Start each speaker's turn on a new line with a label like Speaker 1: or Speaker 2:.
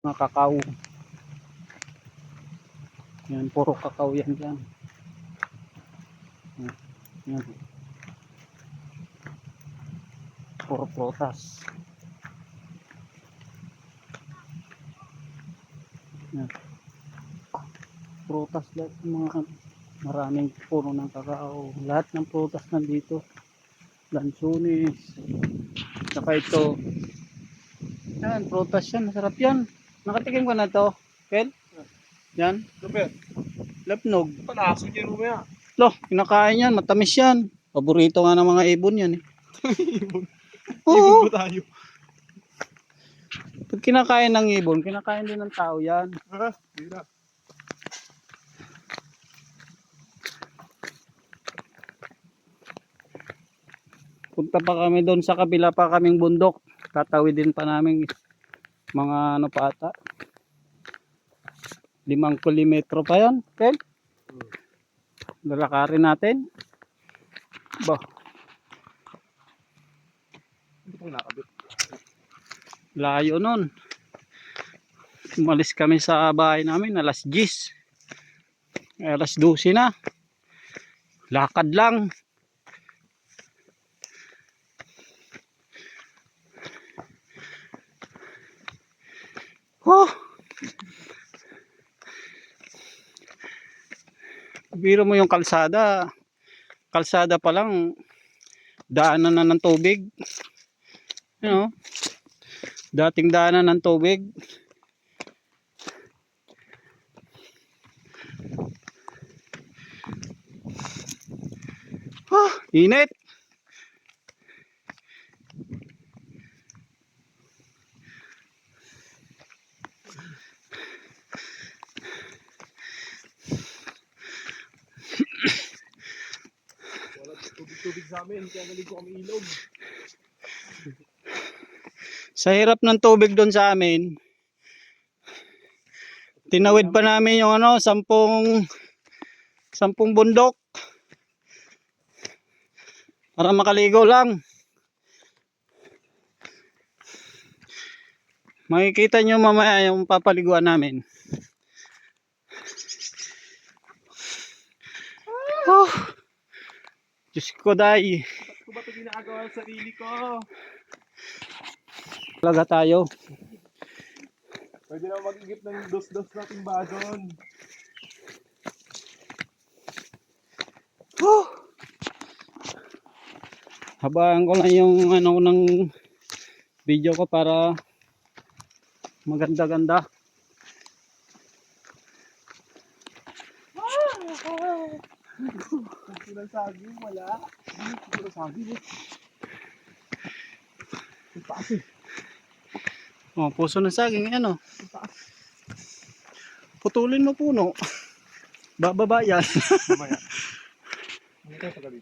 Speaker 1: Mga kakao. Yan, puro kakao yan dyan. Yan. Puro prutas. Yan. Prutas lahat, mga maraming puno ng kakao. Lahat ng prutas nandito. Lansunis. Saka ito. Yan, prutas yan. Masarap yan. Nakatikim ka na to, Kel? Yan.
Speaker 2: Super.
Speaker 1: Lapnog.
Speaker 2: Palaso niya rumaya.
Speaker 1: Loh, kinakain yan. Matamis yan. Paborito nga ng mga ibon yan eh.
Speaker 2: Ibon.
Speaker 1: Oo.
Speaker 2: Ibon ba tayo?
Speaker 1: Pag kinakain ng ibon, kinakain din ng tao yan.
Speaker 2: Ha? Hindi na.
Speaker 1: Punta pa kami doon sa kabila pa kaming bundok. Tatawidin pa namin mga ano pa ata. 5 kilometro pa yan, Kel? Lalakarin natin. Bah,
Speaker 2: Hindi pang nakabit.
Speaker 1: layo nun. Umalis kami sa bahay namin alas 10. Alas 12 na. Lakad lang. Oh! Biro mo yung kalsada. Kalsada pa lang daanan na ng tubig. You know, dating daanan ng tubig. Ah, init.
Speaker 2: Wala tubig-tubig sa amin. Kaya naligo kami ilog.
Speaker 1: Sa hirap ng tubig doon sa amin, tinawid pa namin yung ano, 10 bundok para makaligo lang. Makikita nyo mamaya yung papaliguan namin. Oh, Diyos ko day.
Speaker 2: Ba't ko ba ito ginagawa sa sarili ko?
Speaker 1: Talaga tayo.
Speaker 2: Pwede na mag-igip ng dos-dos nating bason.
Speaker 1: Oh. Habaan ko lang yung ano ng video ko para maganda-ganda.
Speaker 2: Puso ng saging, wala. Puso ng saging. Ang taas eh.
Speaker 1: Oh, puso ng saging, ano? Putulin mo puno. Bababa yan.
Speaker 2: Mamaya. Hindi tayo sa gabi.